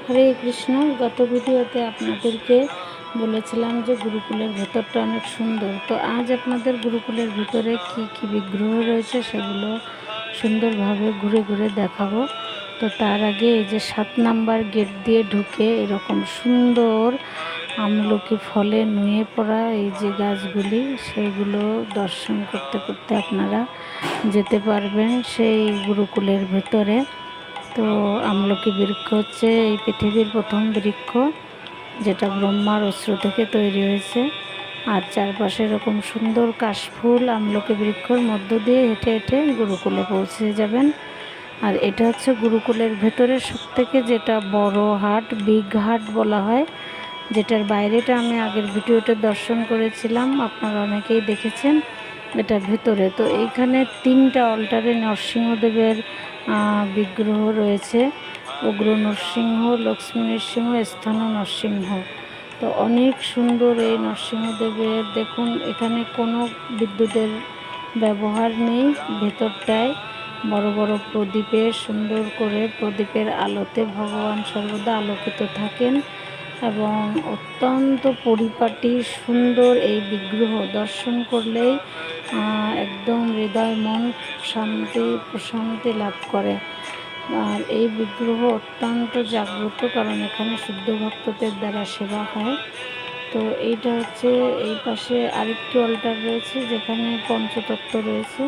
হরে কৃষ্ণ। গত ভিডিওতে আপনাদেরকে বলেছিলাম যে গুরুকুলের ভেতরটা অনেক সুন্দর। তো আজ আপনাদের গুরুকুলের ভিতরে কি কি বিগ্রহ রয়েছে সেগুলো সুন্দরভাবে ঘুরে ঘুরে দেখাবো। তো তার আগে এই যে 7 নাম্বার গেট দিয়ে ঢুকে এরকম সুন্দর আমলকি ফলে নুয়ে পড়া এই যে গাছগুলি, সেইগুলো দর্শন করতে করতে আপনারা যেতে পারবেন সেই গুরুকুলের ভেতরে। তো আমলকি বৃক্ষ হচ্ছে এই পৃথিবীর প্রথম বৃক্ষ, যেটা ব্রহ্মার অস্ত্র থেকে তৈরি হয়েছে। আর চারপাশে এরকম সুন্দর কাশফুল আমলকি বৃক্ষর মধ্য দিয়ে হেঁটে হেঁটে গুরুকুলে পৌঁছে যাবেন। আর এটা হচ্ছে গুরুকুলের ভেতরে সবথেকে যেটা বড় হাট, বিগ হাট বলা হয়, যেটার বাইরেটা আমি আগের ভিডিওতে দর্শন করেছিলাম, আপনারা অনেকেই দেখেছেন। এটা ভেতরে তো এইখানে 3টা অল্টারে নরসিংহদেবের বিগ্রহ রয়েছে। উগ্র নরসিংহ, লক্ষ্মী নরসিংহ, স্থান নরসিংহ। তো অনেক সুন্দর এই নরসিংহদেবের, দেখুন এখানে কোনো বিদ্যুতের ব্যবহার নেই। ভেতরটায় বড় বড় প্রদীপে সুন্দর করে প্রদীপের আলোতে ভগবান সর্বদা আলোকিত থাকেন এবং অত্যন্ত পরিপাটি সুন্দর এই বিগ্রহ দর্শন করলেই একদম হৃদয় মন প্রশান্তি লাভ করে। আর এই বিগ্রহ অত্যন্ত জাগ্রত, কারণ এখানে শুদ্ধ ভক্তদের দ্বারা সেবা হয়। তো এইটা হচ্ছে, এই পাশে আরেকটি অল্টার রয়েছে যেখানে পঞ্চতত্ত্ব রয়েছে।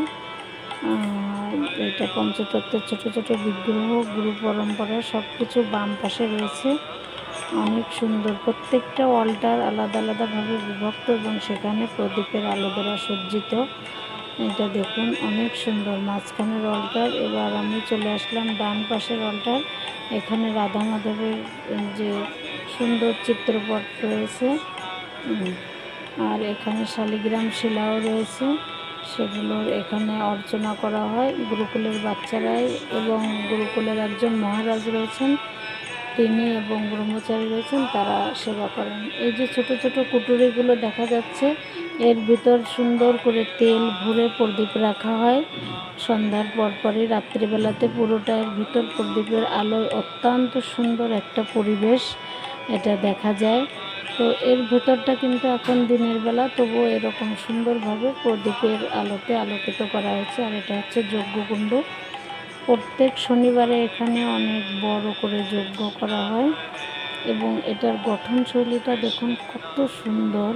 এটা পঞ্চতত্ত্বের ছোট ছোট বিগ্রহ, গুরু পরম্পরা সব কিছু বাম পাশে রয়েছে। অনেক সুন্দর, প্রত্যেকটা অল্টার আলাদা আলাদাভাবে বিভক্ত এবং সেখানে প্রদীপের আলো দ্বারা সজ্জিত। এটা দেখুন অনেক সুন্দর মাঝখানের অল্টার। এবার আমি চলে আসলাম ডান পাশের অল্টার। এখানে রাধা মাধবের যে সুন্দর চিত্রপট রয়েছে, আর এখানে শালিগ্রাম শিলাও রয়েছে, সেগুলোর এখানে অর্চনা করা হয় গুরুকুলের বাচ্চারাই। এবং গুরুকুলের একজন মহারাজ রয়েছেন তিনি এবং ব্রহ্মচারী রয়েছেন, তারা সেবা করেন। এই যে ছোট ছোট কুটুরিগুলো দেখা যাচ্ছে, এর ভিতর সুন্দর করে তেল ভরে প্রদীপ রাখা হয়। সন্ধ্যার পরপরই রাত্রিবেলাতে পুরোটা এর ভিতর প্রদীপের আলোয় অত্যন্ত সুন্দর একটা পরিবেশ এটা দেখা যায়। তো এর ভেতরটা কিন্তু এখন দিনের বেলা, তবুও এরকম সুন্দরভাবে প্রদীপের আলোতে আলোকিত করা হয়েছে। আর এটা হচ্ছে যজ্ঞকুণ্ড। প্রত্যেক শনিবারে এখানে অনেক বড় করে যজ্ঞ করা হয় এবং এটার গঠনশৈলীটা দেখুন কত সুন্দর।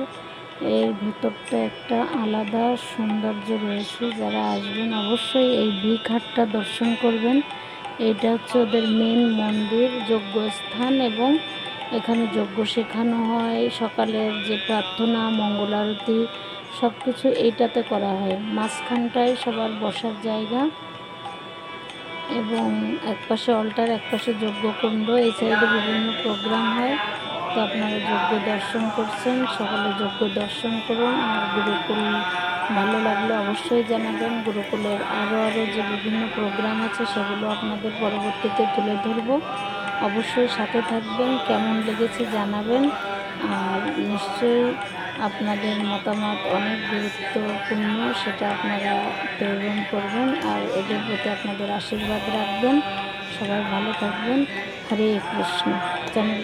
এর ভেতরটা একটা আলাদা সৌন্দর্য রয়েছে। যারা আসবেন অবশ্যই এই বিগ হাটটা দর্শন করবেন। এইটা হচ্ছে ওদের মেন মন্দির, যজ্ঞস্থান, এবং এখানে যজ্ঞ শেখানো হয়। সকালের যে প্রার্থনা, মঙ্গল আরতি সব কিছু এইটাতে করা হয়। মাঝখানটায় সবার বসার জায়গা এবং একপাশে অল্টার, একপাশে যজ্ঞকুণ্ড। এই সাইডে বিভিন্ন প্রোগ্রাম হয়। তো আপনারা যজ্ঞ দর্শন করছেন, সকলে যজ্ঞ দর্শন করুন। আর গুরুকুল ভালো লাগলে অবশ্যই জানাবেন। গুরুকুলের আরও যে বিভিন্ন প্রোগ্রাম আছে সেগুলো আপনাদের পরবর্তীতে তুলে ধরব। অবশ্যই সাথে থাকবেন, কেমন লেগেছে জানাবেন। আর নিশ্চয়ই আপনাদের মতামত অনেক গুরুত্বপূর্ণ, সেটা আপনারা প্রেরণ করবেন আর এদের প্রতি আপনাদের আশীর্বাদ রাখবেন। সবাই ভালো থাকবেন। হরে কৃষ্ণ। চ্যানেল